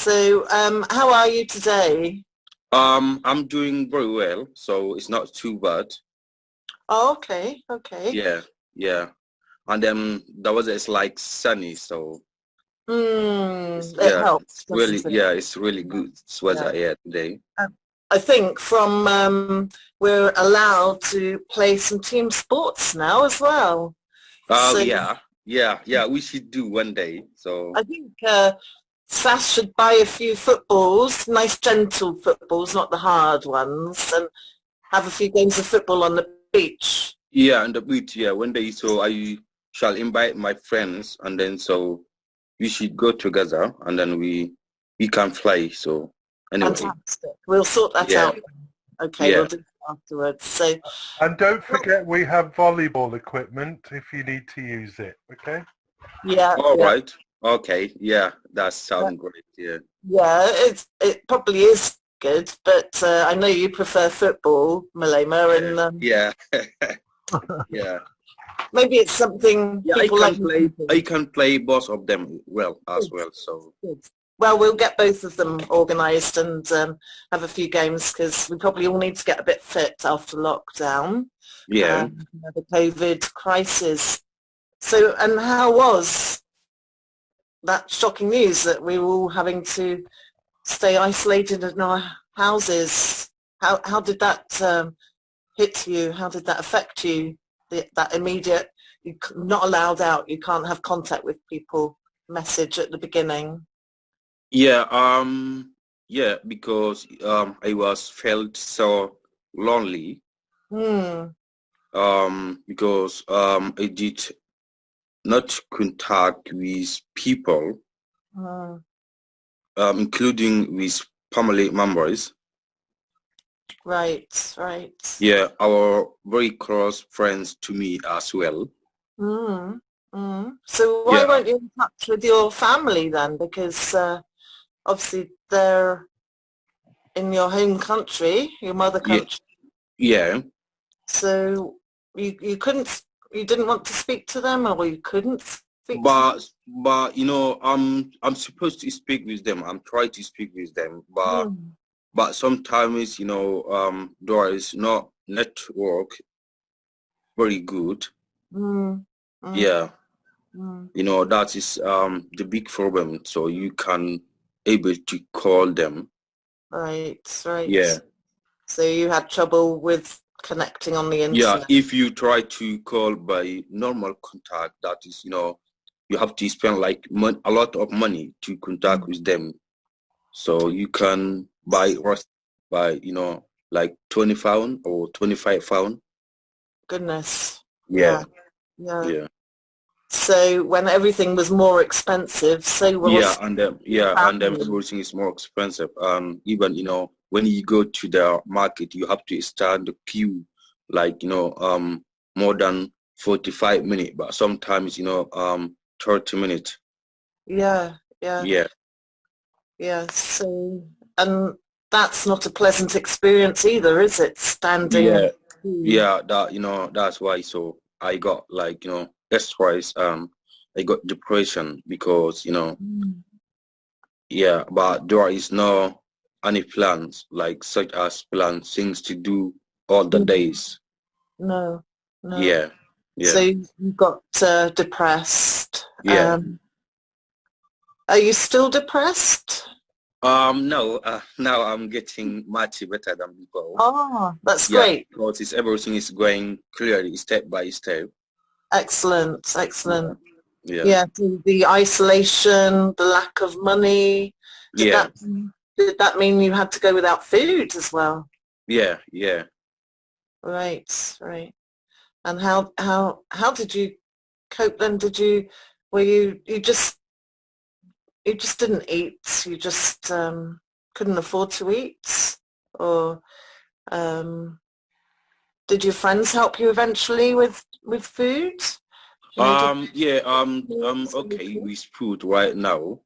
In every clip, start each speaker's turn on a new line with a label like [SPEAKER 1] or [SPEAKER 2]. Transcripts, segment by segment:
[SPEAKER 1] So, how are you today?
[SPEAKER 2] I'm doing very well, so it's not too bad.
[SPEAKER 1] Oh, okay, okay.
[SPEAKER 2] Yeah, yeah. And then it's like sunny, so
[SPEAKER 1] It helps,
[SPEAKER 2] it's really,
[SPEAKER 1] doesn't it?
[SPEAKER 2] it's really
[SPEAKER 1] Yeah.
[SPEAKER 2] good weather
[SPEAKER 1] Yeah.
[SPEAKER 2] here today.
[SPEAKER 1] I think from we're allowed to play some team sports now as well.
[SPEAKER 2] Oh
[SPEAKER 1] So
[SPEAKER 2] yeah, we should do one day. So
[SPEAKER 1] I think Sass should buy a few footballs, nice gentle footballs, not the hard ones, and have a few games of football on the beach.
[SPEAKER 2] yeah, and the beach, yeah, one day. So I shall invite my friends, and then so we should go together, and then we can fly. So anyway,
[SPEAKER 1] Fantastic. We'll sort that
[SPEAKER 2] yeah,
[SPEAKER 1] out. Okay, we'll
[SPEAKER 2] yeah.
[SPEAKER 1] do that afterwards. So,
[SPEAKER 3] And don't forget we have volleyball equipment if you need to use it, okay?
[SPEAKER 1] yeah,
[SPEAKER 2] All
[SPEAKER 1] yeah.
[SPEAKER 2] right. Okay. Yeah, that sounds great. Yeah.
[SPEAKER 1] Yeah, it probably is good, but I know you prefer football, Malema,
[SPEAKER 2] Yeah.
[SPEAKER 1] and
[SPEAKER 2] Yeah. Yeah.
[SPEAKER 1] maybe it's something
[SPEAKER 2] Yeah,
[SPEAKER 1] people like.
[SPEAKER 2] I can play both of them well as
[SPEAKER 1] Good,
[SPEAKER 2] well. So
[SPEAKER 1] good. Well, we'll get both of them organised and have a few games because we probably all need to get a bit fit after lockdown,
[SPEAKER 2] yeah.
[SPEAKER 1] the COVID crisis. So, and how was that shocking news that we were all having to stay isolated in our houses? How did that hit you? How did that affect you? That immediate, you're not allowed out, you can't have contact with people message at the beginning.
[SPEAKER 2] Yeah, yeah, because I was felt so lonely
[SPEAKER 1] Hmm.
[SPEAKER 2] because I did not contact with people
[SPEAKER 1] Hmm.
[SPEAKER 2] including with family members.
[SPEAKER 1] Right, right.
[SPEAKER 2] Yeah, our very close friends to me as well.
[SPEAKER 1] Mm, mm. So why
[SPEAKER 2] Yeah,
[SPEAKER 1] weren't you in touch with your family then? Because obviously they're in your home country, your mother
[SPEAKER 2] yeah,
[SPEAKER 1] country.
[SPEAKER 2] yeah.
[SPEAKER 1] So you couldn't, you didn't want to speak to them, or you couldn't speak to them?
[SPEAKER 2] But I'm supposed to speak with them. I'm trying to speak with them,
[SPEAKER 1] Mm,
[SPEAKER 2] but sometimes there is not network very good.
[SPEAKER 1] mm, mm,
[SPEAKER 2] Yeah,
[SPEAKER 1] mm.
[SPEAKER 2] that is the big problem. So you can able to call them.
[SPEAKER 1] Right, right.
[SPEAKER 2] Yeah,
[SPEAKER 1] So you had trouble with connecting on the
[SPEAKER 2] yeah.
[SPEAKER 1] internet.
[SPEAKER 2] If you try to call by normal contact, that is you have to spend like a lot of money to contact
[SPEAKER 1] Mm.
[SPEAKER 2] with them. So you can buy rust by like 20 pound or 25 pound.
[SPEAKER 1] Goodness. Yeah,
[SPEAKER 2] Yeah,
[SPEAKER 1] yeah.
[SPEAKER 2] yeah.
[SPEAKER 1] So when everything was more expensive, so
[SPEAKER 2] Yeah,
[SPEAKER 1] was
[SPEAKER 2] and
[SPEAKER 1] your family.
[SPEAKER 2] everything is more expensive. Even when you go to the market, you have to stand the queue like more than 45 minutes, but sometimes 30 minutes.
[SPEAKER 1] Yeah, yeah,
[SPEAKER 2] Yeah,
[SPEAKER 1] yeah. So, and that's not a pleasant experience either, is it? Standing.
[SPEAKER 2] yeah,
[SPEAKER 1] Mm.
[SPEAKER 2] yeah. That that's why. So I got like stress. I got depression because
[SPEAKER 1] Mm.
[SPEAKER 2] yeah, but there is no any plans like such as plans things to do all the
[SPEAKER 1] Mm.
[SPEAKER 2] days.
[SPEAKER 1] No, no.
[SPEAKER 2] Yeah,
[SPEAKER 1] So
[SPEAKER 2] yeah,
[SPEAKER 1] you got depressed.
[SPEAKER 2] yeah.
[SPEAKER 1] Are you still depressed?
[SPEAKER 2] No, now I'm getting much better than before.
[SPEAKER 1] Oh, that's
[SPEAKER 2] Yeah,
[SPEAKER 1] great.
[SPEAKER 2] because everything is going clearly step by step.
[SPEAKER 1] Excellent,
[SPEAKER 2] Yeah,
[SPEAKER 1] excellent.
[SPEAKER 2] yeah,
[SPEAKER 1] Yeah, the isolation, the lack of money. Did
[SPEAKER 2] yeah,
[SPEAKER 1] did that mean you had to go without food as well?
[SPEAKER 2] yeah, yeah.
[SPEAKER 1] Right, right. And how did you cope then? Did you were you just didn't eat? You just couldn't afford to eat? Or um, did your friends help you eventually with food? Did
[SPEAKER 2] Yeah,
[SPEAKER 1] you
[SPEAKER 2] okay with food right now.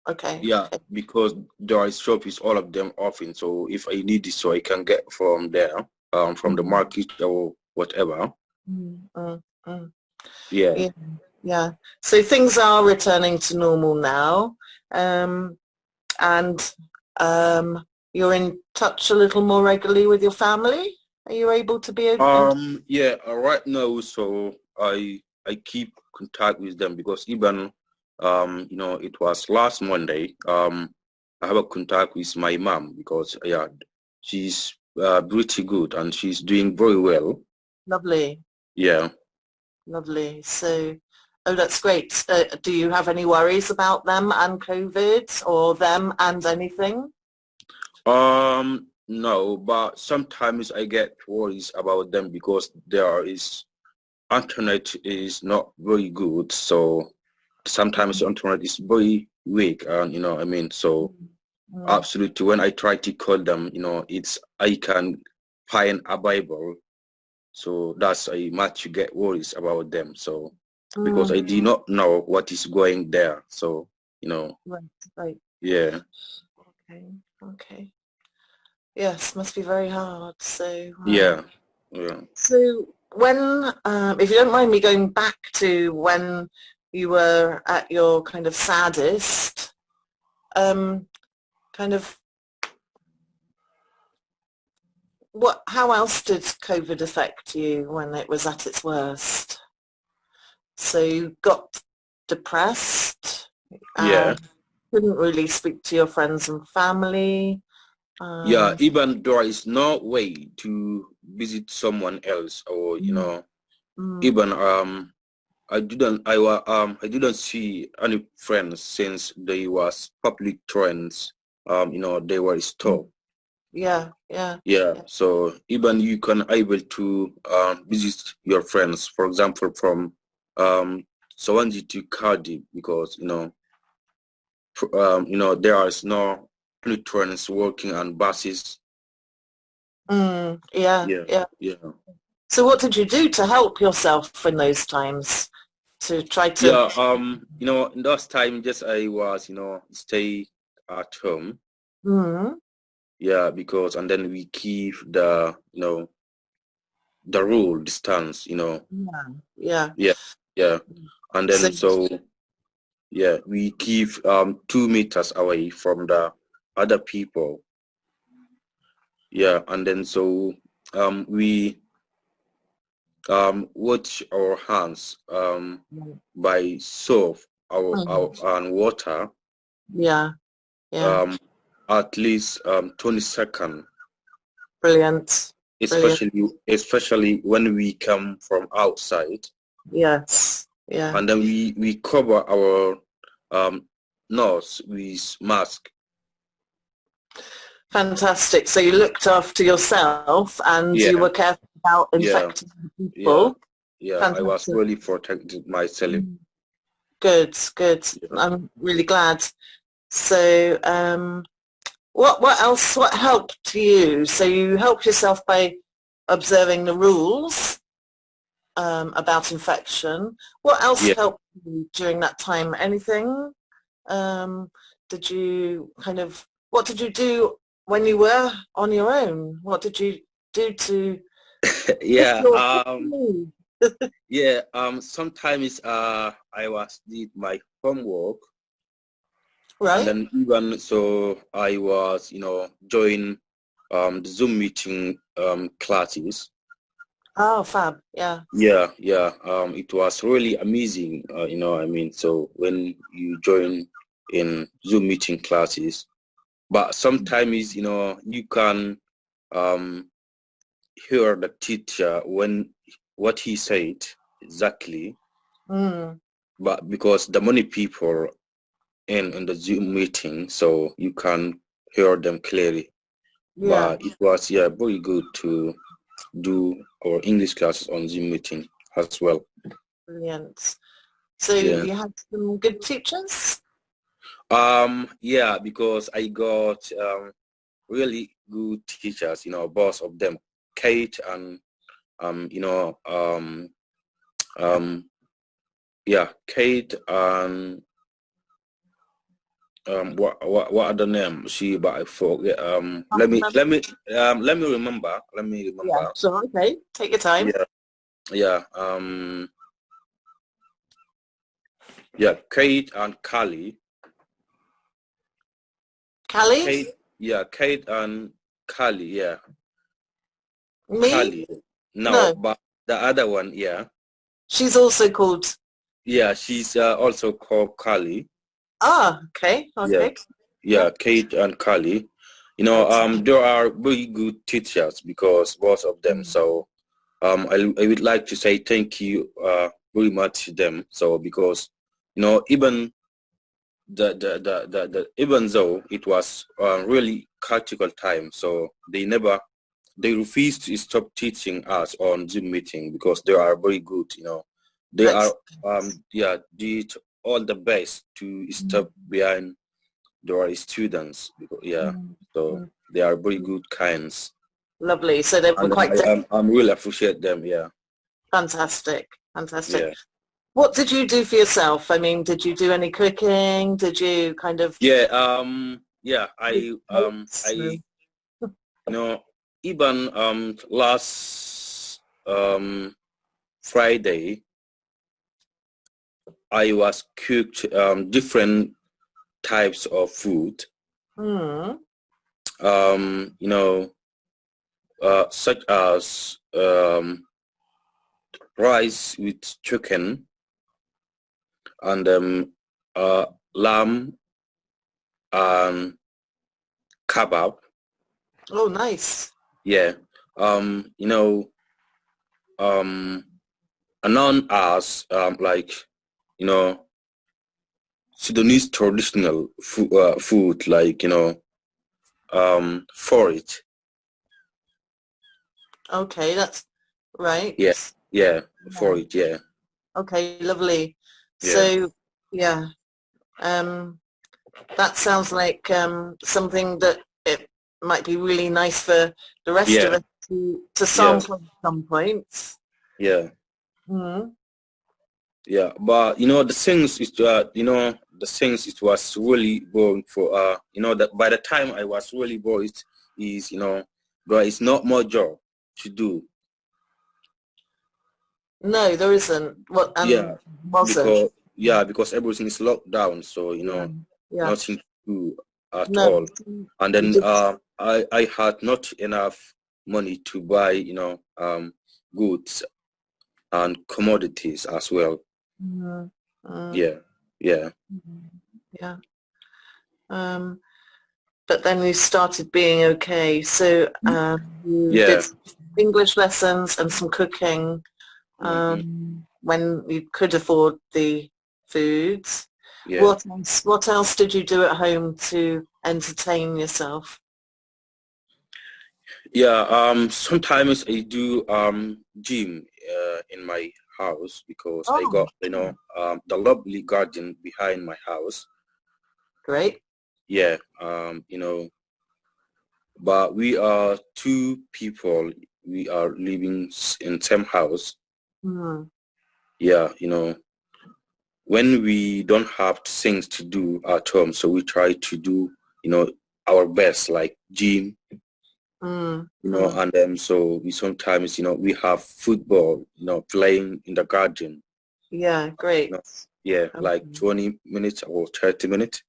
[SPEAKER 1] okay,
[SPEAKER 2] Yeah,
[SPEAKER 1] okay.
[SPEAKER 2] because there is shop is all of them often. So if I need it, so I can get from there, from the
[SPEAKER 1] Mm,
[SPEAKER 2] market or whatever.
[SPEAKER 1] mm, mm, mm.
[SPEAKER 2] Yeah.
[SPEAKER 1] Yeah, yeah. So things are returning to normal now. and you're in touch a little more regularly with your family? Are you able to be
[SPEAKER 2] Yeah, right now, so I keep contact with them because even you know, it was last Monday. I have a contact with my mom because yeah, she's pretty good and she's doing very well.
[SPEAKER 1] lovely,
[SPEAKER 2] Yeah.
[SPEAKER 1] lovely. So, oh, that's great. Do you have any worries about them and COVID, or them and anything?
[SPEAKER 2] No, but sometimes I get worries about them because there is internet is not very good, so sometimes the internet is very weak, and you know, I mean, so
[SPEAKER 1] Mm,
[SPEAKER 2] absolutely when I try to call them, you know, it's I can find a Bible, so that's a much get worries about them. So because I
[SPEAKER 1] mm,
[SPEAKER 2] do not know what is going there, so you know,
[SPEAKER 1] right, right.
[SPEAKER 2] yeah,
[SPEAKER 1] Okay, okay. Yes, must be very hard. So,
[SPEAKER 2] yeah, yeah,
[SPEAKER 1] so when, if you don't mind me going back to when you were at your kind of saddest, kind of how else did COVID affect you when it was at its worst? So you got depressed,
[SPEAKER 2] yeah.
[SPEAKER 1] couldn't really speak to your friends and family.
[SPEAKER 2] Yeah,
[SPEAKER 1] Um,
[SPEAKER 2] even there is no way to visit someone else, or you
[SPEAKER 1] mm,
[SPEAKER 2] know,
[SPEAKER 1] mm,
[SPEAKER 2] even I didn't see any friends since they was public trends. You know, they were
[SPEAKER 1] mm.
[SPEAKER 2] stopped.
[SPEAKER 1] Yeah, yeah,
[SPEAKER 2] Yeah,
[SPEAKER 1] yeah.
[SPEAKER 2] so even you can able to visit your friends, for example, from Swansea to Cardiff, because you know there is no any trains working and buses.
[SPEAKER 1] Yeah,
[SPEAKER 2] Yeah,
[SPEAKER 1] yeah.
[SPEAKER 2] yeah.
[SPEAKER 1] So what did you do to help yourself in those times to try to?
[SPEAKER 2] Yeah, you know, in those time, just I was, you know, stay at home.
[SPEAKER 1] Mm,
[SPEAKER 2] Yeah, because and then we keep the, you know, the rule distance, you know.
[SPEAKER 1] yeah, yeah.
[SPEAKER 2] Yeah, yeah, and
[SPEAKER 1] So,
[SPEAKER 2] then so yeah, we keep 2 meters away from the other people. Yeah, and then so we wash our hands by soap our
[SPEAKER 1] mm,
[SPEAKER 2] and water
[SPEAKER 1] yeah, yeah.
[SPEAKER 2] um at least 20 seconds,
[SPEAKER 1] Brilliant, brilliant.
[SPEAKER 2] especially when we come from outside,
[SPEAKER 1] Yes, yeah.
[SPEAKER 2] and then we cover our um nose with mask.
[SPEAKER 1] Fantastic. So you looked after yourself and you
[SPEAKER 2] Yeah,
[SPEAKER 1] were careful about
[SPEAKER 2] yeah,
[SPEAKER 1] infecting
[SPEAKER 2] yeah,
[SPEAKER 1] people.
[SPEAKER 2] yeah, I was
[SPEAKER 1] Fantastic.
[SPEAKER 2] really protected myself.
[SPEAKER 1] Mm. Good, good.
[SPEAKER 2] Yeah,
[SPEAKER 1] I'm really glad. So, what else? What helped you? So you helped yourself by observing the rules about infection. What else
[SPEAKER 2] yeah.
[SPEAKER 1] helped you during that time? Anything? Um, did you kind of? What did you do when you were on your own? What did you do to lift
[SPEAKER 2] Yeah,
[SPEAKER 1] your mood?
[SPEAKER 2] yeah, sometimes I was did my homework, and
[SPEAKER 1] Right?
[SPEAKER 2] then even so I was, you know, join the Zoom meeting classes.
[SPEAKER 1] Oh, fab. Yeah.
[SPEAKER 2] Yeah, yeah, it was really amazing, you know, I mean, so when you join in Zoom meeting classes, but sometimes, you know, you can um hear the teacher when what he said exactly,
[SPEAKER 1] Mm,
[SPEAKER 2] but because the many people in the Zoom meeting, so you can hear them clearly.
[SPEAKER 1] yeah.
[SPEAKER 2] But it was, yeah, very good to do our English classes on Zoom meeting as well.
[SPEAKER 1] Brilliant. So
[SPEAKER 2] Yeah.
[SPEAKER 1] you had some good teachers?
[SPEAKER 2] Yeah, because I got really good teachers, you know, both of them, Kate and you know, um yeah, Kate and what other name she, but I forget.
[SPEAKER 1] Can't remember.
[SPEAKER 2] Let me remember. Let me
[SPEAKER 1] Yeah,
[SPEAKER 2] remember.
[SPEAKER 1] sure. Okay. Take your time.
[SPEAKER 2] Yeah, yeah, yeah, Kate and Carly.
[SPEAKER 1] Callie?
[SPEAKER 2] Kate, yeah, Kate and Kali, yeah.
[SPEAKER 1] Me?
[SPEAKER 2] Kali. No,
[SPEAKER 1] No.
[SPEAKER 2] but the other one, yeah.
[SPEAKER 1] She's also called...
[SPEAKER 2] Yeah, she's also called Kali.
[SPEAKER 1] Ah, okay,
[SPEAKER 2] Yeah,
[SPEAKER 1] okay.
[SPEAKER 2] yeah,
[SPEAKER 1] Yeah.
[SPEAKER 2] Kate and Kali. You know,
[SPEAKER 1] Excellent.
[SPEAKER 2] there are very good teachers because both of them.
[SPEAKER 1] Mm.
[SPEAKER 2] So, I would like to say thank you very much to them. So, because you know, even even though it was really critical time, so they refused to stop teaching us on Zoom meeting because they are very good. You know, they are
[SPEAKER 1] Excellent.
[SPEAKER 2] yeah did all the best to
[SPEAKER 1] Mm,
[SPEAKER 2] stop behind their students. Because, yeah,
[SPEAKER 1] mm,
[SPEAKER 2] so
[SPEAKER 1] mm.
[SPEAKER 2] they are very good kinds,
[SPEAKER 1] Lovely. So they were
[SPEAKER 2] and
[SPEAKER 1] quite
[SPEAKER 2] I'm really appreciate them. Yeah,
[SPEAKER 1] fantastic. Fantastic.
[SPEAKER 2] yeah,
[SPEAKER 1] What did you do for yourself? I mean, did you do any cooking? Did you kind of...
[SPEAKER 2] yeah. Yeah, I you know even last Friday I was cooked different types of food.
[SPEAKER 1] Mm.
[SPEAKER 2] You know, such as rice with chicken and lamb and kebab.
[SPEAKER 1] Oh, nice.
[SPEAKER 2] Yeah. You know, um, known as like you know Sudanese traditional food, like forage.
[SPEAKER 1] Okay, that's right.
[SPEAKER 2] Yeah, yeah,
[SPEAKER 1] Yeah.
[SPEAKER 2] forage. Yeah,
[SPEAKER 1] Okay, lovely.
[SPEAKER 2] yeah,
[SPEAKER 1] So, yeah, um, that sounds like something that it might be really nice for the rest of
[SPEAKER 2] yeah,
[SPEAKER 1] us to
[SPEAKER 2] yeah,
[SPEAKER 1] sample at some point.
[SPEAKER 2] yeah.
[SPEAKER 1] Mm.
[SPEAKER 2] Yeah, but you know the things is the things it was really boring for that by the time I was really bored is but it's not more job to do.
[SPEAKER 1] No, there isn't. What
[SPEAKER 2] Yeah,
[SPEAKER 1] wasn't?
[SPEAKER 2] because everything is locked down, so
[SPEAKER 1] Yeah, yeah.
[SPEAKER 2] nothing to do at
[SPEAKER 1] No,
[SPEAKER 2] all. And
[SPEAKER 1] you
[SPEAKER 2] then
[SPEAKER 1] did.
[SPEAKER 2] I had not enough money to buy goods and commodities as well.
[SPEAKER 1] Mm,
[SPEAKER 2] Yeah, yeah,
[SPEAKER 1] yeah. Um, but then you started being okay. So you did
[SPEAKER 2] yeah.
[SPEAKER 1] English lessons and some cooking
[SPEAKER 2] Hmm.
[SPEAKER 1] when you could afford the foods.
[SPEAKER 2] Yeah.
[SPEAKER 1] What else did you do at home to entertain yourself?
[SPEAKER 2] Yeah, sometimes I do gym in my house because I
[SPEAKER 1] Oh,
[SPEAKER 2] got the lovely garden behind my house.
[SPEAKER 1] great.
[SPEAKER 2] Yeah, but we are two people. We are living in same house.
[SPEAKER 1] Mm,
[SPEAKER 2] Yeah, when we don't have things to do at home, so we try to do our best, like gym.
[SPEAKER 1] mm, mm.
[SPEAKER 2] And then so we sometimes, we have football, playing in the garden,
[SPEAKER 1] Yeah,
[SPEAKER 2] you
[SPEAKER 1] great.
[SPEAKER 2] know, yeah, like
[SPEAKER 1] Okay.
[SPEAKER 2] 20 minutes or 30 minutes.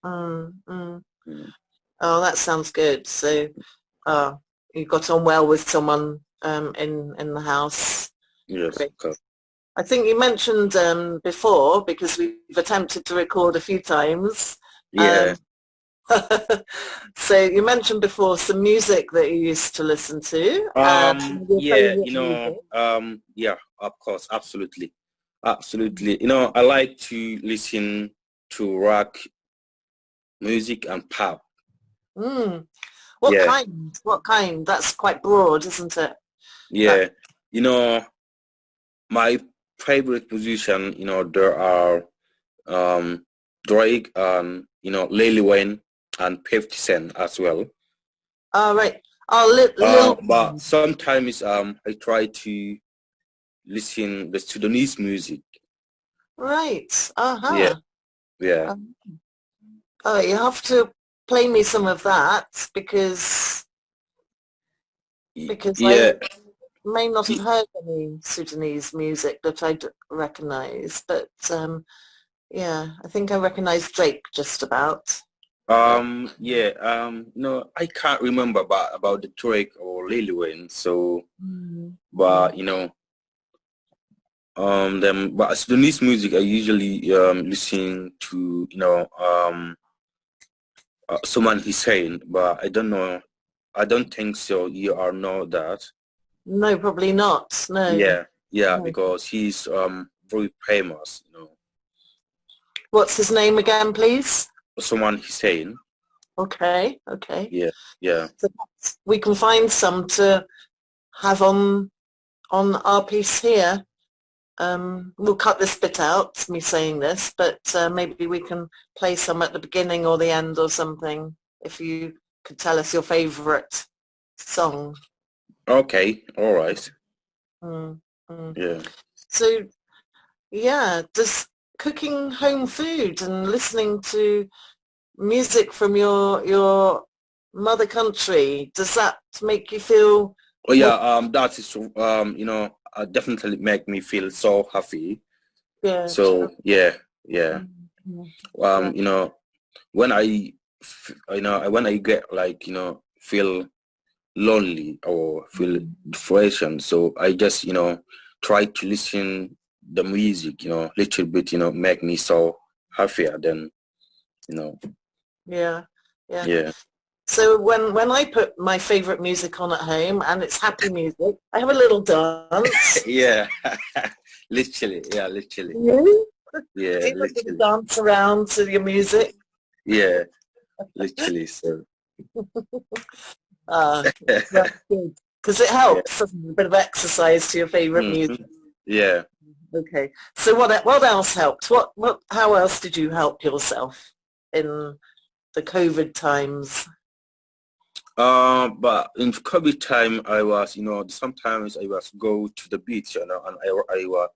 [SPEAKER 1] Mm, mm.
[SPEAKER 2] Mm.
[SPEAKER 1] Oh, that sounds good. So, you got on well with someone in the house.
[SPEAKER 2] Yes,
[SPEAKER 1] Great.
[SPEAKER 2] okay.
[SPEAKER 1] I think you mentioned before, because we've attempted to record a few times.
[SPEAKER 2] Yeah,
[SPEAKER 1] Um, so you mentioned before some music that you used to listen to. Your
[SPEAKER 2] yeah,
[SPEAKER 1] favorite music.
[SPEAKER 2] yeah, of course, absolutely. Absolutely. I like to listen to rock music and pop.
[SPEAKER 1] Mm. What
[SPEAKER 2] Yeah,
[SPEAKER 1] kind? What kind? That's quite broad, isn't it? That.
[SPEAKER 2] yeah. You know, my favorite position, there are Drake and Lil Wayne and 50 Cent as well.
[SPEAKER 1] Oh, right. Oh, Lil.
[SPEAKER 2] But sometimes I try to listen the Sudanese music.
[SPEAKER 1] Right.
[SPEAKER 2] Yeah,
[SPEAKER 1] Uh-huh.
[SPEAKER 2] yeah,
[SPEAKER 1] Um, oh, you have to play me some of that because I
[SPEAKER 2] yeah,
[SPEAKER 1] may not have
[SPEAKER 2] y-
[SPEAKER 1] heard any Sudanese music that I'd recognise, but yeah, I think I recognise Drake just about.
[SPEAKER 2] Yeah, no, I can't remember about the Drake or Lil Wayne. So, but but Sudanese music, I usually listen to, someone he's saying, but I don't know. I don't think so. You are know that.
[SPEAKER 1] No, probably not. No.
[SPEAKER 2] Yeah, yeah,
[SPEAKER 1] No.
[SPEAKER 2] because he's very famous.
[SPEAKER 1] What's his name again, please?
[SPEAKER 2] Someone he's saying.
[SPEAKER 1] Okay, okay.
[SPEAKER 2] Yeah, yeah.
[SPEAKER 1] So we can find some to have on our piece here. We'll cut this bit out, me saying this, but maybe we can play some at the beginning or the end or something, if you could tell us your favourite song.
[SPEAKER 2] Okay, all right.
[SPEAKER 1] Mm, mm.
[SPEAKER 2] Yeah.
[SPEAKER 1] So, yeah, does cooking home food and listening to music from your mother country, does that make you feel
[SPEAKER 2] Oh
[SPEAKER 1] more,
[SPEAKER 2] yeah, that is definitely make me feel so happy.
[SPEAKER 1] good?
[SPEAKER 2] So yeah, yeah.
[SPEAKER 1] Mm, yeah.
[SPEAKER 2] You know, when when I get like, feel lonely or feel depression, so I just, try to listen the music, little bit, make me so happier than, you know,
[SPEAKER 1] Yeah, yeah.
[SPEAKER 2] yeah.
[SPEAKER 1] So when I put my favorite music on at home and it's happy music, I have a little dance.
[SPEAKER 2] Yeah. Literally, yeah, literally.
[SPEAKER 1] You?
[SPEAKER 2] Yeah,
[SPEAKER 1] Do you want to
[SPEAKER 2] literally.
[SPEAKER 1] dance around to your music?
[SPEAKER 2] Yeah, literally. So
[SPEAKER 1] That's good. Because it
[SPEAKER 2] yeah.
[SPEAKER 1] helps, doesn't it? A bit of exercise to your favorite
[SPEAKER 2] Mhm.
[SPEAKER 1] music.
[SPEAKER 2] Yeah.
[SPEAKER 1] Okay. So what else helped? How else did you help yourself in the COVID times?
[SPEAKER 2] But in COVID time, I was, sometimes I was go to the beach, and I was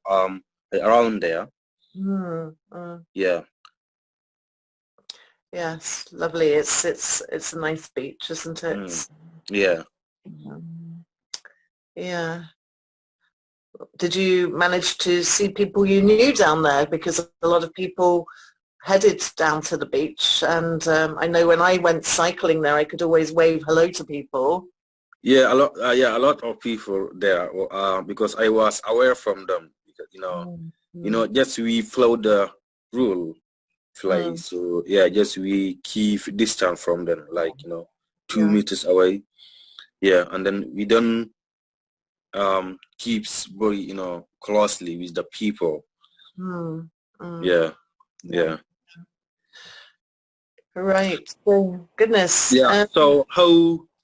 [SPEAKER 2] around there.
[SPEAKER 1] Mm, mm.
[SPEAKER 2] Yeah.
[SPEAKER 1] Yes, lovely. It's a nice beach, isn't
[SPEAKER 2] Mm.
[SPEAKER 1] it?
[SPEAKER 2] Yeah.
[SPEAKER 1] Yeah. Did you manage to see people you knew down there? Because a lot of people headed down to the beach, and I know when I went cycling there, I could always wave hello to people.
[SPEAKER 2] Yeah, a lot. Yeah, a lot of people there. Because I was aware from them. Because,
[SPEAKER 1] Mm, mm,
[SPEAKER 2] just we follow the rule fly.
[SPEAKER 1] mm,
[SPEAKER 2] So yeah, just we keep distance from them, like, 2 meters away. Yeah, and then we don't keeps very, closely with the people.
[SPEAKER 1] mm, mm,
[SPEAKER 2] Yeah,
[SPEAKER 1] yeah.
[SPEAKER 2] yeah.
[SPEAKER 1] Right. Oh, goodness.
[SPEAKER 2] Yeah. So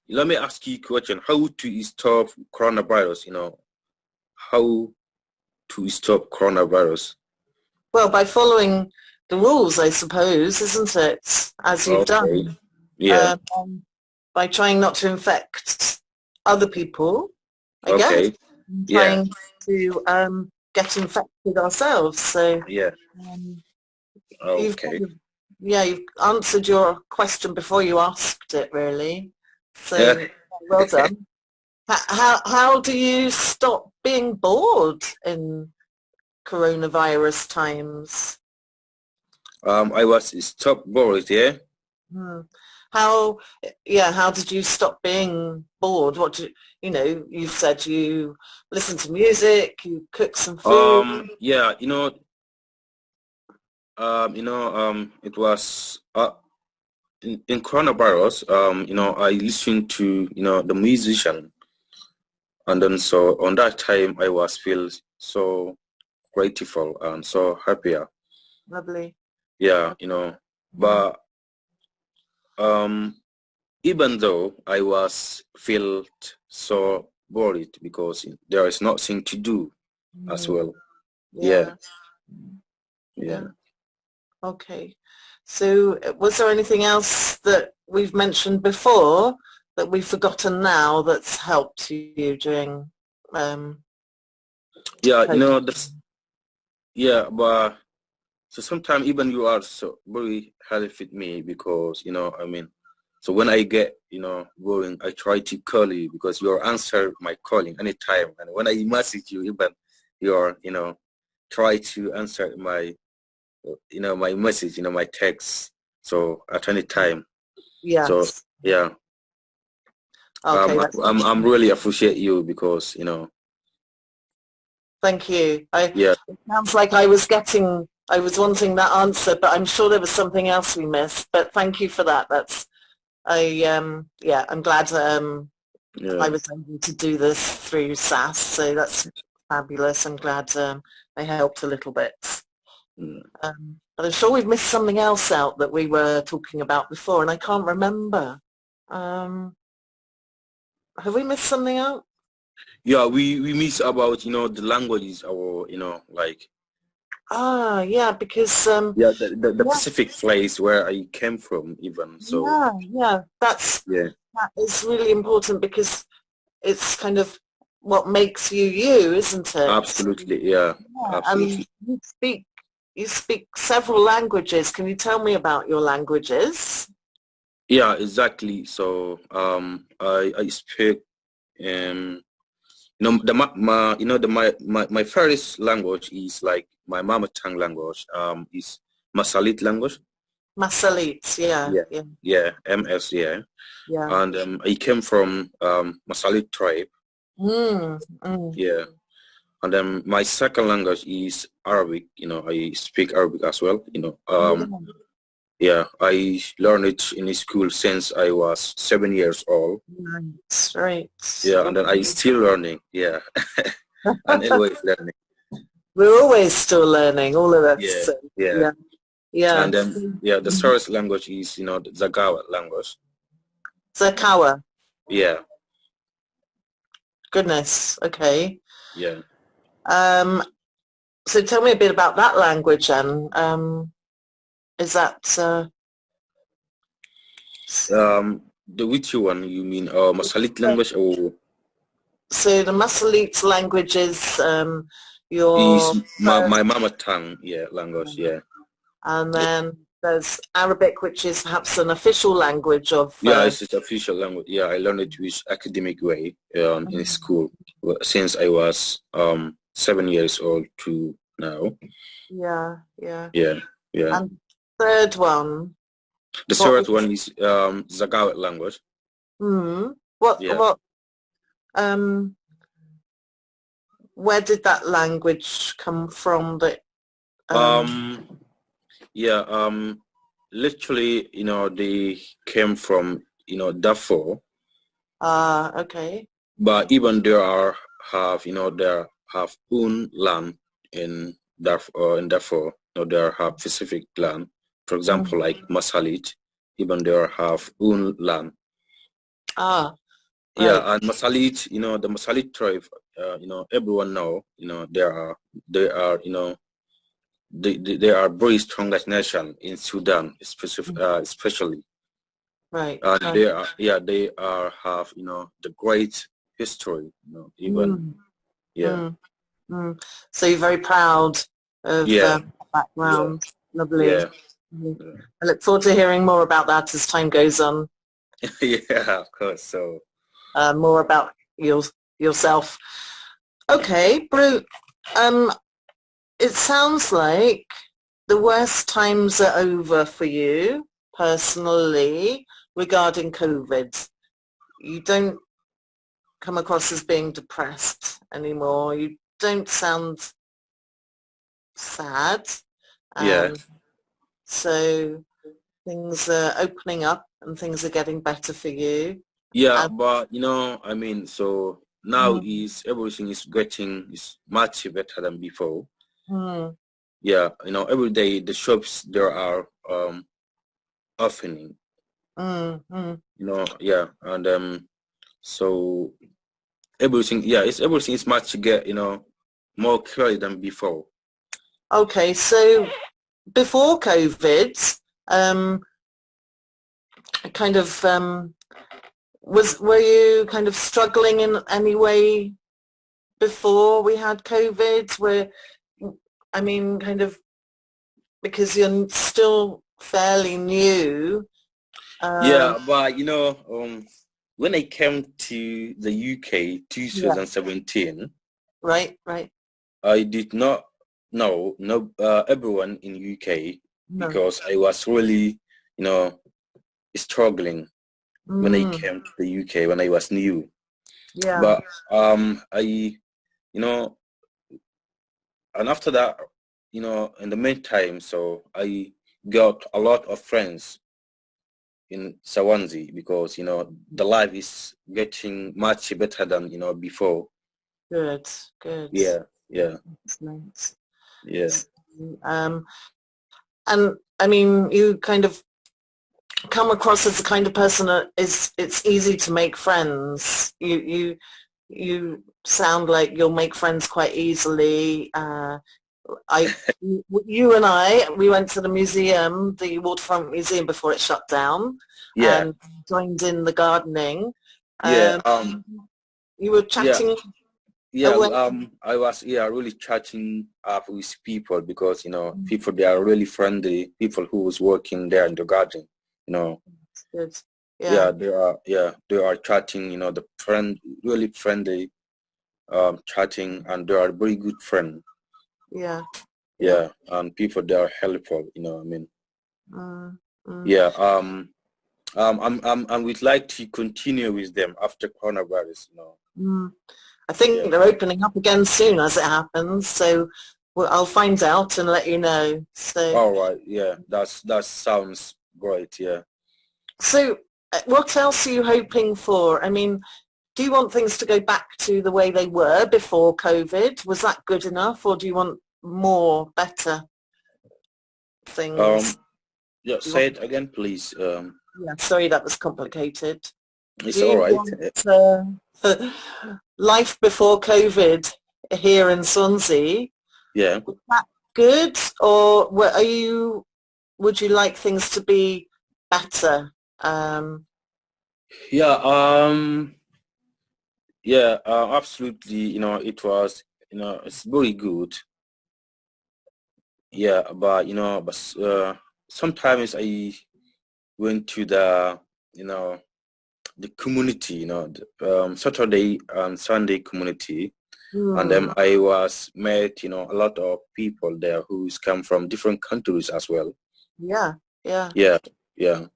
[SPEAKER 2] let me ask you a question. How to stop coronavirus, how to stop coronavirus?
[SPEAKER 1] Well, by following the rules, I suppose, isn't it? As you've
[SPEAKER 2] Okay.
[SPEAKER 1] done,
[SPEAKER 2] Yeah.
[SPEAKER 1] by trying not to infect other people, I guess,
[SPEAKER 2] Okay.
[SPEAKER 1] and
[SPEAKER 2] Yeah.
[SPEAKER 1] trying to get infected ourselves. So
[SPEAKER 2] Yeah.
[SPEAKER 1] um, you've
[SPEAKER 2] Okay.
[SPEAKER 1] kind of, yeah, you've answered your question before you asked it, really.
[SPEAKER 2] Yeah.
[SPEAKER 1] So well done. How do you stop being bored in coronavirus times?
[SPEAKER 2] I was stop bored, yeah.
[SPEAKER 1] Hmm. How, yeah, how did you stop being bored? You've said you listen to music, you cook some food.
[SPEAKER 2] Yeah, it was in coronavirus, I listened to, the musician, and then so on that time I was feel so grateful and so happier.
[SPEAKER 1] Lovely.
[SPEAKER 2] Yeah,
[SPEAKER 1] Mhm.
[SPEAKER 2] but um even though I was felt so worried because there is nothing to do as
[SPEAKER 1] Mm,
[SPEAKER 2] well. Yeah,
[SPEAKER 1] yeah,
[SPEAKER 2] yeah.
[SPEAKER 1] yeah. Okay. So was there anything else that we've mentioned before that we've forgotten now that's helped you during um,
[SPEAKER 2] Yeah,
[SPEAKER 1] COVID?
[SPEAKER 2] that's, yeah, but so sometimes even you are so very help with me because, so when I get, going, I try to call you because you answer my calling anytime. And when I message you, even you're, try to answer my, my message, my text. So at any time. So
[SPEAKER 1] Yes.
[SPEAKER 2] yeah,
[SPEAKER 1] Okay. That's
[SPEAKER 2] I'm really appreciate you because
[SPEAKER 1] thank you.
[SPEAKER 2] yeah.
[SPEAKER 1] It sounds like I was wanting that answer, but I'm sure there was something else we missed. But thank you for that. Yeah, I'm glad I
[SPEAKER 2] Yeah.
[SPEAKER 1] was able to do this through SAS, so that's fabulous. I'm glad I helped a little bit.
[SPEAKER 2] Mm.
[SPEAKER 1] But I'm sure we've missed something else out that we were talking about before, and I can't remember. Have we missed something out?
[SPEAKER 2] Yeah, we miss about the languages or like
[SPEAKER 1] Ah, yeah, because
[SPEAKER 2] yeah the
[SPEAKER 1] yeah,
[SPEAKER 2] Pacific place where I came from even so
[SPEAKER 1] yeah,
[SPEAKER 2] yeah.
[SPEAKER 1] that is really important because it's kind of what makes you you, isn't it?
[SPEAKER 2] Absolutely, yeah,
[SPEAKER 1] Yeah, and
[SPEAKER 2] absolutely.
[SPEAKER 1] you speak several languages. Can you tell me about your languages?
[SPEAKER 2] Yeah, exactly. So I speak my first language is like my mama tongue language is Masalit language.
[SPEAKER 1] Masalit, yeah,
[SPEAKER 2] Yeah,
[SPEAKER 1] yeah,
[SPEAKER 2] yeah, MS, yeah.
[SPEAKER 1] yeah.
[SPEAKER 2] And I came from Masalit tribe.
[SPEAKER 1] Mm, mm.
[SPEAKER 2] Yeah. And then my second language is Arabic. I speak Arabic as well.
[SPEAKER 1] Yeah.
[SPEAKER 2] Yeah, I learned it in school since I was 7 years old.
[SPEAKER 1] Right, right.
[SPEAKER 2] Yeah, and then I
[SPEAKER 1] Okay.
[SPEAKER 2] still learning. Yeah, and always learning.
[SPEAKER 1] We're always still learning, all of us.
[SPEAKER 2] Yeah,
[SPEAKER 1] So,
[SPEAKER 2] yeah.
[SPEAKER 1] yeah, yeah.
[SPEAKER 2] And then yeah, the
[SPEAKER 1] Mhm.
[SPEAKER 2] first language is the Zagawa language.
[SPEAKER 1] Zakawa.
[SPEAKER 2] Yeah,
[SPEAKER 1] Goodness. Okay.
[SPEAKER 2] yeah.
[SPEAKER 1] Um, so tell me a bit about that language then. Is that
[SPEAKER 2] The which one you mean? Masalit
[SPEAKER 1] so
[SPEAKER 2] language or
[SPEAKER 1] the Masalit language is
[SPEAKER 2] is
[SPEAKER 1] your
[SPEAKER 2] my
[SPEAKER 1] first,
[SPEAKER 2] mama tongue? Yeah, language. Yeah,
[SPEAKER 1] and
[SPEAKER 2] yeah.
[SPEAKER 1] then there's Arabic, which is perhaps an official language of.
[SPEAKER 2] Yeah, it's the official language. Yeah, I learned it with academic way in school since I was 7 years old to now.
[SPEAKER 1] Yeah, yeah.
[SPEAKER 2] Yeah, yeah.
[SPEAKER 1] And third one,
[SPEAKER 2] The
[SPEAKER 1] what?
[SPEAKER 2] third one is Zagawit language.
[SPEAKER 1] Hmm.
[SPEAKER 2] Yeah.
[SPEAKER 1] Um, where did that language come from? That
[SPEAKER 2] Um. Yeah. Literally, they came from Darfur,
[SPEAKER 1] okay.
[SPEAKER 2] but even there are have there have own land in Darfur. In Darfur, there have specific land. For example,
[SPEAKER 1] Mm.
[SPEAKER 2] like Masalit, even there have own land.
[SPEAKER 1] Ah,
[SPEAKER 2] Yeah,
[SPEAKER 1] right.
[SPEAKER 2] and Masalit, the Masalit tribe, everyone know, they are, they are very strongest nation in Sudan, especially.
[SPEAKER 1] Right,
[SPEAKER 2] And
[SPEAKER 1] right.
[SPEAKER 2] they are have, the great history, even,
[SPEAKER 1] Mm,
[SPEAKER 2] yeah,
[SPEAKER 1] mm, mm. So you're very proud of
[SPEAKER 2] yeah, yeah,
[SPEAKER 1] background. Lovely.
[SPEAKER 2] yeah,
[SPEAKER 1] Mm. I look forward to hearing more about that as time goes on.
[SPEAKER 2] yeah, of course. So,
[SPEAKER 1] More about yourself. Okay, Bru. Um, it sounds like the worst times are over for you personally regarding COVID. You don't come across as being depressed anymore. You don't sound sad.
[SPEAKER 2] yeah,
[SPEAKER 1] Um, so things are opening up and things are getting better for you.
[SPEAKER 2] yeah,
[SPEAKER 1] And,
[SPEAKER 2] but I mean, so now
[SPEAKER 1] mm,
[SPEAKER 2] is everything is getting is much better than before.
[SPEAKER 1] mm,
[SPEAKER 2] Yeah, every day the shops there are opening,
[SPEAKER 1] mm.
[SPEAKER 2] yeah, and so everything is much get more clear than before.
[SPEAKER 1] Okay, so before COVID, um, kind of were you kind of struggling in any way before we had COVID? I mean, kind of because you're still fairly new.
[SPEAKER 2] Yeah,
[SPEAKER 1] Um,
[SPEAKER 2] but when I came to the UK
[SPEAKER 1] yeah,
[SPEAKER 2] 2017,
[SPEAKER 1] right, right.
[SPEAKER 2] I did not know no everyone in UK
[SPEAKER 1] No.
[SPEAKER 2] because I was really you know struggling when I came to the UK when I was new.
[SPEAKER 1] Yeah.
[SPEAKER 2] But I, you know, and after that, in the meantime, so I got a lot of friends in Swansea because the life is getting much better than before.
[SPEAKER 1] Good. Good.
[SPEAKER 2] Yeah, yeah,
[SPEAKER 1] Excellent.
[SPEAKER 2] yeah.
[SPEAKER 1] And I mean, you kind of come across as the kind of person that it's easy to make friends. You sound like you'll make friends quite easily. You and we went to the museum, the Waterfront Museum, before it shut down,
[SPEAKER 2] Yeah,
[SPEAKER 1] and joined in the gardening.
[SPEAKER 2] yeah,
[SPEAKER 1] You were
[SPEAKER 2] yeah,
[SPEAKER 1] chatting
[SPEAKER 2] yeah.
[SPEAKER 1] away.
[SPEAKER 2] I was really chatting up with people because people they are really friendly. People who was working there in the garden, you know.
[SPEAKER 1] Good.
[SPEAKER 2] Yeah,
[SPEAKER 1] Yeah.
[SPEAKER 2] they are chatting. The friend really friendly, chatting, and they are very good friend.
[SPEAKER 1] Yeah. Yeah.
[SPEAKER 2] Yeah, and people they are helpful. I mean.
[SPEAKER 1] Mm, mm.
[SPEAKER 2] Yeah. And we'd like to continue with them after coronavirus.
[SPEAKER 1] I think
[SPEAKER 2] Yeah.
[SPEAKER 1] they're opening up again soon as it happens, so I'll find out and let you know.
[SPEAKER 2] All right. Yeah. That sounds great. Yeah.
[SPEAKER 1] So what else are you hoping for? I mean, do you want things to go back to the way they were before COVID? Was that good enough, or do you want more, better things?
[SPEAKER 2] Yeah.
[SPEAKER 1] Do you
[SPEAKER 2] Say
[SPEAKER 1] want,
[SPEAKER 2] it again, please.
[SPEAKER 1] yeah, sorry, that was complicated. Do
[SPEAKER 2] It's all
[SPEAKER 1] you
[SPEAKER 2] right.
[SPEAKER 1] want life before COVID here in Swansea?
[SPEAKER 2] Yeah.
[SPEAKER 1] Was that good, or would you like things to be better?
[SPEAKER 2] Yeah. Yeah. Absolutely. It was. It's very good. Yeah. But sometimes I went to the community. Saturday and Sunday community. And then
[SPEAKER 1] Hmm,
[SPEAKER 2] I was met, a lot of people there who's come from different countries as well.
[SPEAKER 1] yeah, yeah.
[SPEAKER 2] Yeah, yeah,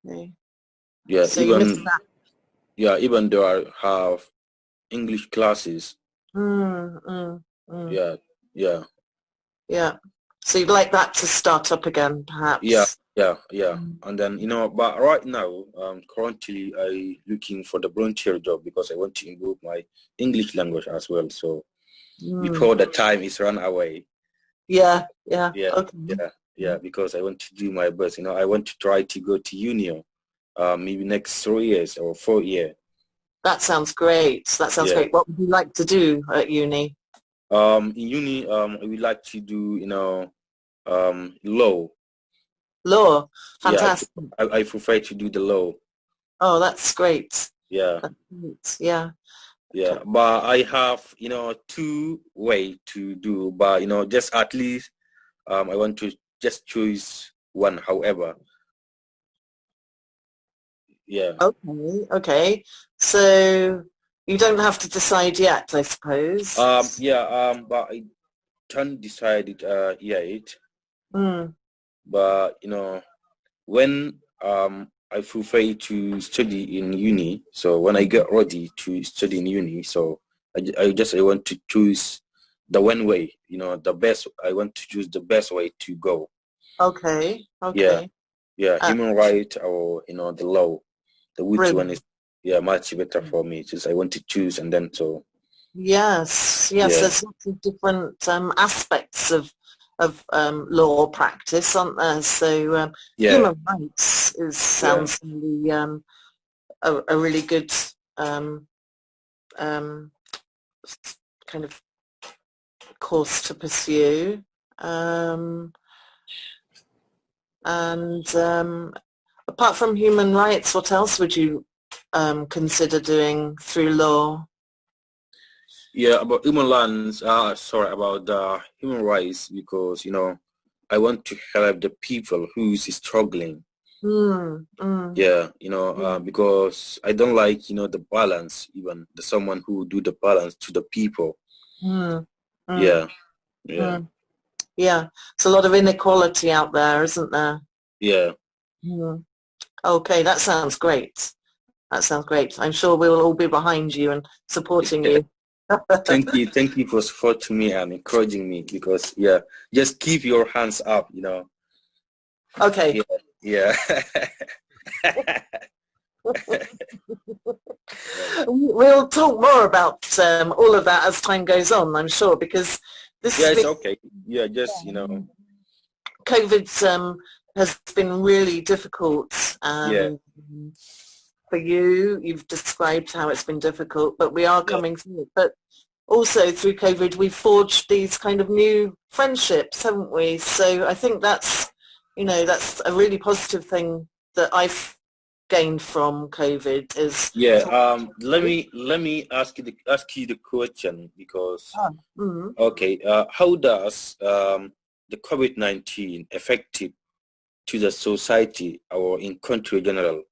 [SPEAKER 1] Okay.
[SPEAKER 2] yeah.
[SPEAKER 1] So you missed that.
[SPEAKER 2] Even though I have English classes.
[SPEAKER 1] Mm, mm, mm.
[SPEAKER 2] Yeah, yeah,
[SPEAKER 1] Yeah. So you'd like that to start up again,
[SPEAKER 2] yeah,
[SPEAKER 1] perhaps?
[SPEAKER 2] yeah.
[SPEAKER 1] Mm.
[SPEAKER 2] And then but right now, currently I looking for the volunteer job because I want to improve my English language as well. So
[SPEAKER 1] Mm.
[SPEAKER 2] before the time is run away.
[SPEAKER 1] Yeah, yeah.
[SPEAKER 2] Yeah,
[SPEAKER 1] Okay.
[SPEAKER 2] yeah. Because I want to do my best. I want to try to go to uni. Maybe next 3 years or 4 years.
[SPEAKER 1] That sounds great. That sounds
[SPEAKER 2] Yeah.
[SPEAKER 1] great. What would you like to do at uni?
[SPEAKER 2] In uni, I would like to do, law.
[SPEAKER 1] Law.
[SPEAKER 2] Yeah,
[SPEAKER 1] Fantastic.
[SPEAKER 2] I prefer to do the law.
[SPEAKER 1] Oh, that's great.
[SPEAKER 2] Yeah,
[SPEAKER 1] That's great. Yeah.
[SPEAKER 2] yeah.
[SPEAKER 1] Okay.
[SPEAKER 2] But I have, two way to do. But just at least, I want to just choose one. However, yeah.
[SPEAKER 1] Okay. Okay. So you don't have to decide yet, I suppose.
[SPEAKER 2] Yeah. But I can't decide it yet.
[SPEAKER 1] Mm.
[SPEAKER 2] But when I prefer to study in uni, so when I get ready to study in uni, so I want to choose the one way, the best. I want to choose the best way to go.
[SPEAKER 1] Okay.
[SPEAKER 2] Yeah,
[SPEAKER 1] Okay.
[SPEAKER 2] yeah,
[SPEAKER 1] Uh,
[SPEAKER 2] human right or the law, the which one
[SPEAKER 1] brilliant.
[SPEAKER 2] is much better for me. Just I want to choose and then so
[SPEAKER 1] Yes, yes.
[SPEAKER 2] yeah,
[SPEAKER 1] There's lots of different aspects of law practice, aren't there? So
[SPEAKER 2] yeah,
[SPEAKER 1] human rights
[SPEAKER 2] yeah,
[SPEAKER 1] sounds really a really good um, um, kind of course to pursue. Um, and apart from human rights, what else would you consider doing through law?
[SPEAKER 2] yeah. About human lands, sorry about the human rights because I want to help the people who's struggling.
[SPEAKER 1] Mm, mm,
[SPEAKER 2] Yeah,
[SPEAKER 1] mm,
[SPEAKER 2] because I don't like, the balance, even the someone who do the balance to the people.
[SPEAKER 1] mm, mm,
[SPEAKER 2] Yeah, yeah,
[SPEAKER 1] mm. Yeah, there's a lot of inequality out there, isn't there?
[SPEAKER 2] yeah,
[SPEAKER 1] Mm. Okay, that sounds great. That sounds great. I'm sure we'll all be behind you and supporting you.
[SPEAKER 2] Thank you for supporting me and encouraging me, because yeah, just keep your hands up, you know.
[SPEAKER 1] Okay.
[SPEAKER 2] Yeah.
[SPEAKER 1] We'll talk more about all of that as time goes on, I'm sure, because this
[SPEAKER 2] Yeah,
[SPEAKER 1] has
[SPEAKER 2] it's
[SPEAKER 1] been,
[SPEAKER 2] okay. Yeah, just, you know.
[SPEAKER 1] COVID has been really difficult
[SPEAKER 2] Yeah.
[SPEAKER 1] for you. You've described how it's been difficult, but we are
[SPEAKER 2] Yeah.
[SPEAKER 1] coming through it. But also through COVID, we've forged these kind of new friendships, haven't we? So I think that's, you know, that's a really positive thing that I've gained from COVID is.
[SPEAKER 2] Yeah. Let me ask you the question, because okay. How does the COVID-19 affected to the society or in country general?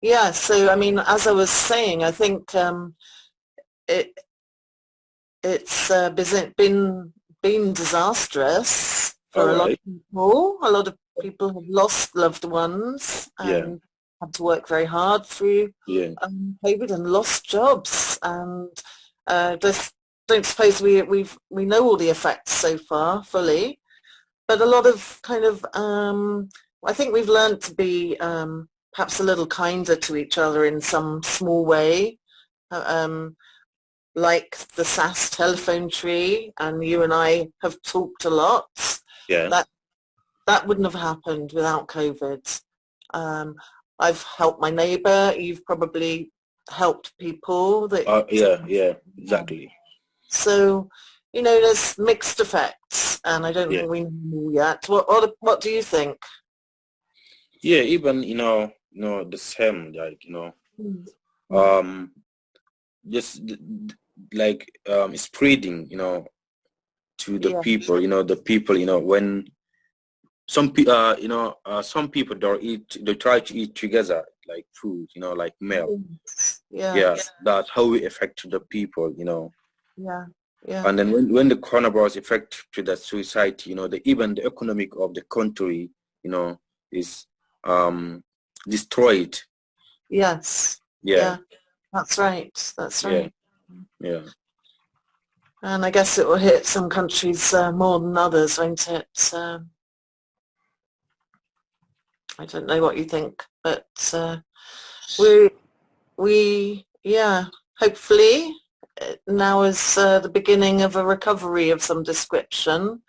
[SPEAKER 1] Yeah. So I mean, as I was saying, I think it's been disastrous
[SPEAKER 2] All
[SPEAKER 1] for a lot of
[SPEAKER 2] right.
[SPEAKER 1] people. A lot of people have lost loved ones
[SPEAKER 2] Yeah.
[SPEAKER 1] and had to work very hard through
[SPEAKER 2] Yeah.
[SPEAKER 1] COVID and lost jobs. And just don't suppose we know all the effects so far fully, but a lot of kind of I think we've learned to be perhaps a little kinder to each other in some small way. Um, like the SAS telephone tree, and you and I have talked a lot.
[SPEAKER 2] Yeah.
[SPEAKER 1] That wouldn't have happened without COVID. I've helped my neighbour. You've probably helped people that.
[SPEAKER 2] Yeah, exactly.
[SPEAKER 1] So, you know, there's mixed effects, and I don't
[SPEAKER 2] Yeah.
[SPEAKER 1] think we know yet. What do you think?
[SPEAKER 2] Yeah, even the same, like just like spreading, to the
[SPEAKER 1] Yeah.
[SPEAKER 2] people, the people, when some some people they try to eat together like food, like meal.
[SPEAKER 1] Yeah.
[SPEAKER 2] Yeah, that's how we affect the people,
[SPEAKER 1] Yeah. Yeah.
[SPEAKER 2] And then when the coronavirus affect to the society, even the economic of the country, is destroyed.
[SPEAKER 1] Yes.
[SPEAKER 2] Yeah.
[SPEAKER 1] Yeah. That's right. That's right.
[SPEAKER 2] Yeah.
[SPEAKER 1] And I guess it will hit some countries more than others, won't it? I don't know what you think, but yeah, hopefully now is the beginning of a recovery of some description,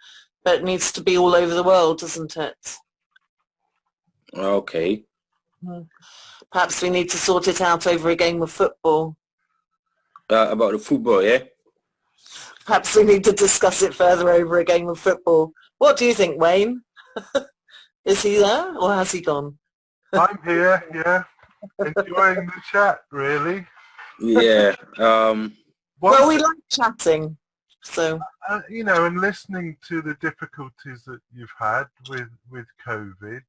[SPEAKER 1] but it needs to be all over the world, doesn't it?
[SPEAKER 2] Okay.
[SPEAKER 1] Perhaps we need to sort it out over a game of football.
[SPEAKER 2] About the football, yeah?
[SPEAKER 1] Perhaps we need to discuss it further over a game of football. What do you think, Wayne? Is he there or has he gone?
[SPEAKER 3] I'm here, yeah. Enjoying the chat, really.
[SPEAKER 2] Yeah.
[SPEAKER 1] Well, we like chatting, so.
[SPEAKER 3] And listening to the difficulties that you've had with COVID,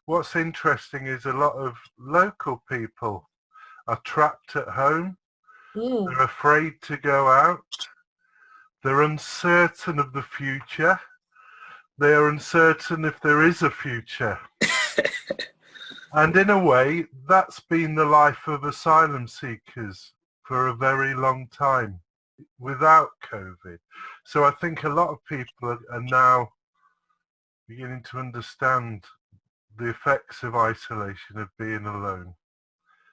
[SPEAKER 3] what's interesting is a lot of local people are trapped at home. They're afraid to go out. They're uncertain of the future. They are uncertain if there is a future. And in a way, that's been the life of asylum seekers for a very long time without COVID. So I think a lot of people are now beginning to understand the effects of isolation, of being alone,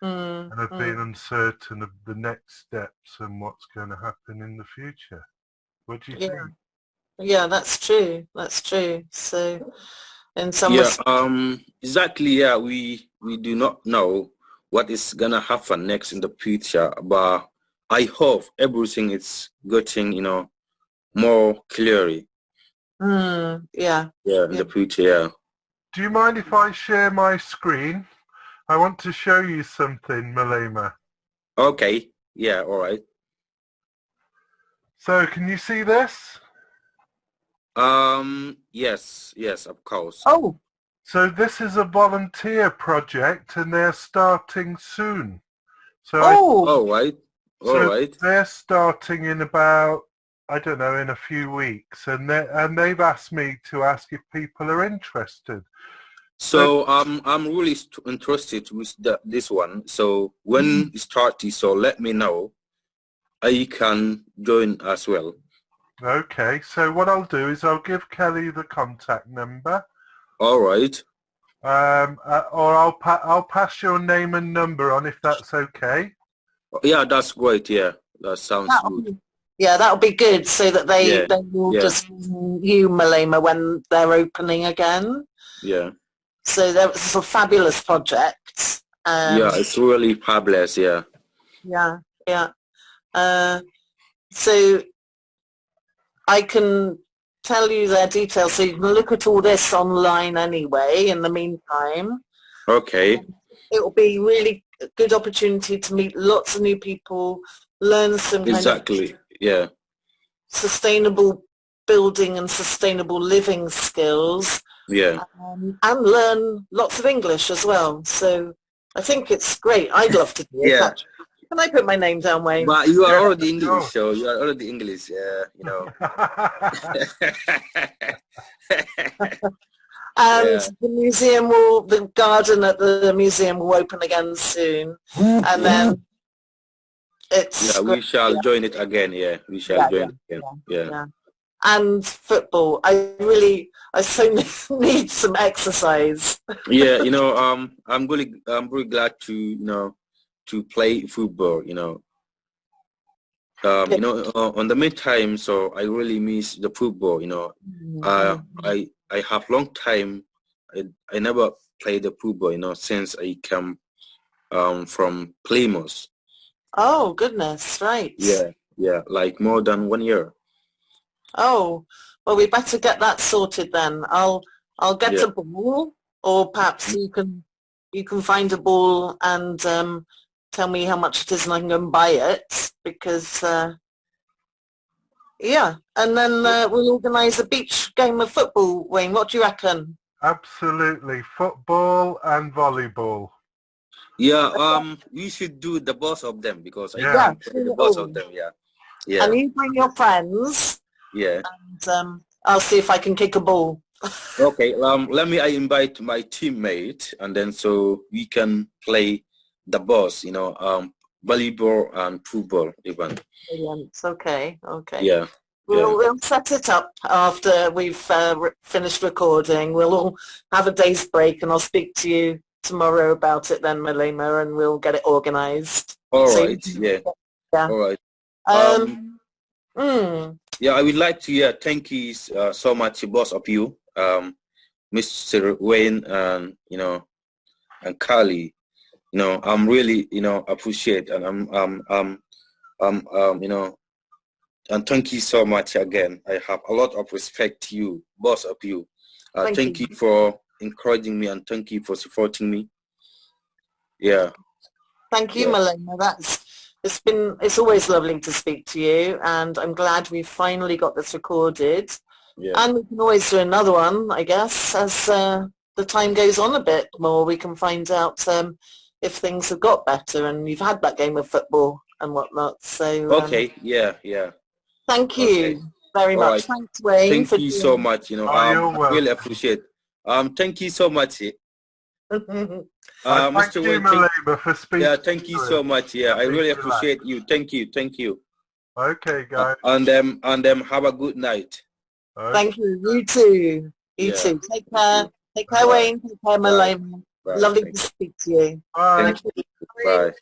[SPEAKER 3] and of being uncertain of the next steps and what's going to happen in the future. What do you think?
[SPEAKER 1] Yeah, that's true. That's true. So, in some
[SPEAKER 2] exactly. Yeah, we do not know what is gonna happen next in the future, but I hope everything is getting more clearly.
[SPEAKER 1] Yeah.
[SPEAKER 2] In the future. Yeah.
[SPEAKER 3] Do you mind if I share my screen? I want to show you something, Malema.
[SPEAKER 2] Okay. Yeah. All right.
[SPEAKER 3] So, can you see this?
[SPEAKER 2] Yes, of course.
[SPEAKER 1] Oh.
[SPEAKER 3] So this is a volunteer project, and they're starting soon. So
[SPEAKER 2] all right.
[SPEAKER 3] They're starting in about, I don't know, in a few weeks, and they've asked me to ask if people are interested.
[SPEAKER 2] So I'm really interested with this one. So when it starts, so let me know. I can join as well.
[SPEAKER 3] Okay, so what I'll do is I'll give Kelly the contact number.
[SPEAKER 2] All right.
[SPEAKER 3] Or I'll pass your name and number on if that's okay.
[SPEAKER 2] Yeah, that's great. Yeah, that sounds good.
[SPEAKER 1] Yeah, that'll be good so that they
[SPEAKER 2] Yeah,
[SPEAKER 1] will
[SPEAKER 2] yeah,
[SPEAKER 1] just you, Malema, when they're opening again.
[SPEAKER 2] yeah.
[SPEAKER 1] So that was a fabulous project.
[SPEAKER 2] Yeah, it's really fabulous. Yeah.
[SPEAKER 1] Yeah, yeah. So I can tell you their details, so you can look at all this online anyway in the meantime.
[SPEAKER 2] Okay.
[SPEAKER 1] It will be really a good opportunity to meet lots of new people, learn some kind of
[SPEAKER 2] Exactly. Yeah.
[SPEAKER 1] sustainable building and sustainable living skills,
[SPEAKER 2] Yeah.
[SPEAKER 1] and learn lots of English as well. So I think it's great. I'd love to do it.
[SPEAKER 2] Yeah.
[SPEAKER 1] Actually. Can I put my name down, Wayne?
[SPEAKER 2] But you are
[SPEAKER 3] Yeah,
[SPEAKER 2] already English,
[SPEAKER 3] sure.
[SPEAKER 2] so you are already English. Yeah, you know.
[SPEAKER 1] And
[SPEAKER 2] Yeah.
[SPEAKER 1] the museum the garden at the museum will open again soon. And then it's
[SPEAKER 2] Yeah, we
[SPEAKER 1] great.
[SPEAKER 2] shall join it again. Yeah, we shall
[SPEAKER 1] Yeah,
[SPEAKER 2] join it again. Yeah.
[SPEAKER 1] yeah. And football. I so need some exercise.
[SPEAKER 2] Yeah, you know, I'm really glad to, to play football, on the meantime, so I really miss the football, I have long time, I never played the football, since I came, from Plymouth.
[SPEAKER 1] Oh, goodness, right.
[SPEAKER 2] Yeah, like more than 1 year.
[SPEAKER 1] Oh, well, we better get that sorted then. I'll get
[SPEAKER 2] Yeah.
[SPEAKER 1] a ball, or perhaps you can find a ball and tell me how much it is and I can go and buy it, because yeah, and then we'll organise a beach game of football. Wayne, what do you reckon?
[SPEAKER 3] Absolutely. Football and volleyball.
[SPEAKER 2] Yeah, we should do the both of them because I
[SPEAKER 3] Yeah.
[SPEAKER 2] can play the both of them. Yeah. Yeah.
[SPEAKER 1] And you bring your friends,
[SPEAKER 2] Yeah.
[SPEAKER 1] and I'll see if I can kick a ball.
[SPEAKER 2] Okay. I invite my teammate, and then so we can play the boss. Volleyball and football even.
[SPEAKER 1] Brilliant. Okay.
[SPEAKER 2] Yeah.
[SPEAKER 1] We'll set it up after we've finished recording. We'll all have a day's break, and I'll speak to you tomorrow about it then, Malema, and we'll get it organised.
[SPEAKER 2] All right. Yeah. All right. Yeah, I would like to thank you so much, both of you, Mr. Wayne and and Carly. I'm really appreciate, and and thank you so much again. I have a lot of respect to you, both of you. Thank you for encouraging me, and thank you for supporting me. Yeah.
[SPEAKER 1] Thank you, Malema. It's always lovely to speak to you, and I'm glad we finally got this recorded.
[SPEAKER 2] Yeah.
[SPEAKER 1] And we can always do another one, I guess, as the time goes on a bit more. We can find out if things have got better, and you've had that game of football and whatnot. So
[SPEAKER 2] okay. Yeah.
[SPEAKER 1] Thank you very much.
[SPEAKER 2] Right.
[SPEAKER 1] Thanks, Wayne.
[SPEAKER 2] Thank you so much. I really appreciate. Thank you so much.
[SPEAKER 3] Thank you, Malema, for speaking.
[SPEAKER 2] Yeah, thank you so much. Yeah, I really appreciate you. Thank you.
[SPEAKER 3] Okay, guys.
[SPEAKER 2] And have a good night.
[SPEAKER 3] Okay.
[SPEAKER 1] Thank you. You too. You too. Take care. Take care, Wayne. Take care, Malema. Lovely to speak to you.
[SPEAKER 3] Bye.
[SPEAKER 1] Thank you.
[SPEAKER 2] Bye.